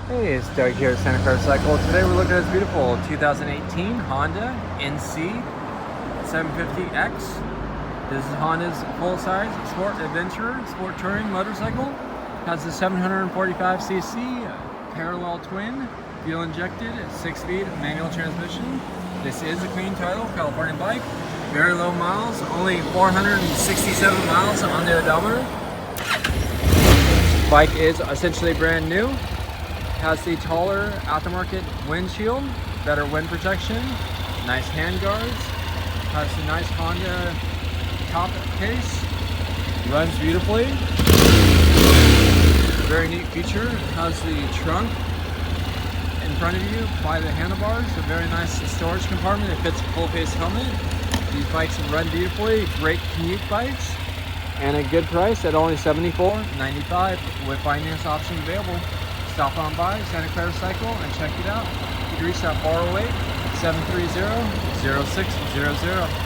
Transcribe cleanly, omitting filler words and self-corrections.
Hey, it's Doug here at Santa Clara Cycle. Today we're looking at this beautiful 2018 Honda NC750X. This is Honda's full-size sport adventurer, sport touring motorcycle. Has a 745cc parallel twin, fuel injected, 6-speed manual transmission. This is a clean title, California bike. Very low miles, only 467 miles on the odometer. Bike is essentially brand new. Has the taller aftermarket windshield, better wind protection, nice hand guards, has a nice Honda top case, runs beautifully. Very neat feature, has the trunk in front of you by the handlebars, a very nice storage compartment. It fits a full-face helmet. These bikes run beautifully, great commute bikes, and a good price at only $74.95 with finance options available. Stop on by Santa Clara Cycle and check it out. You can reach that 408-730-0600.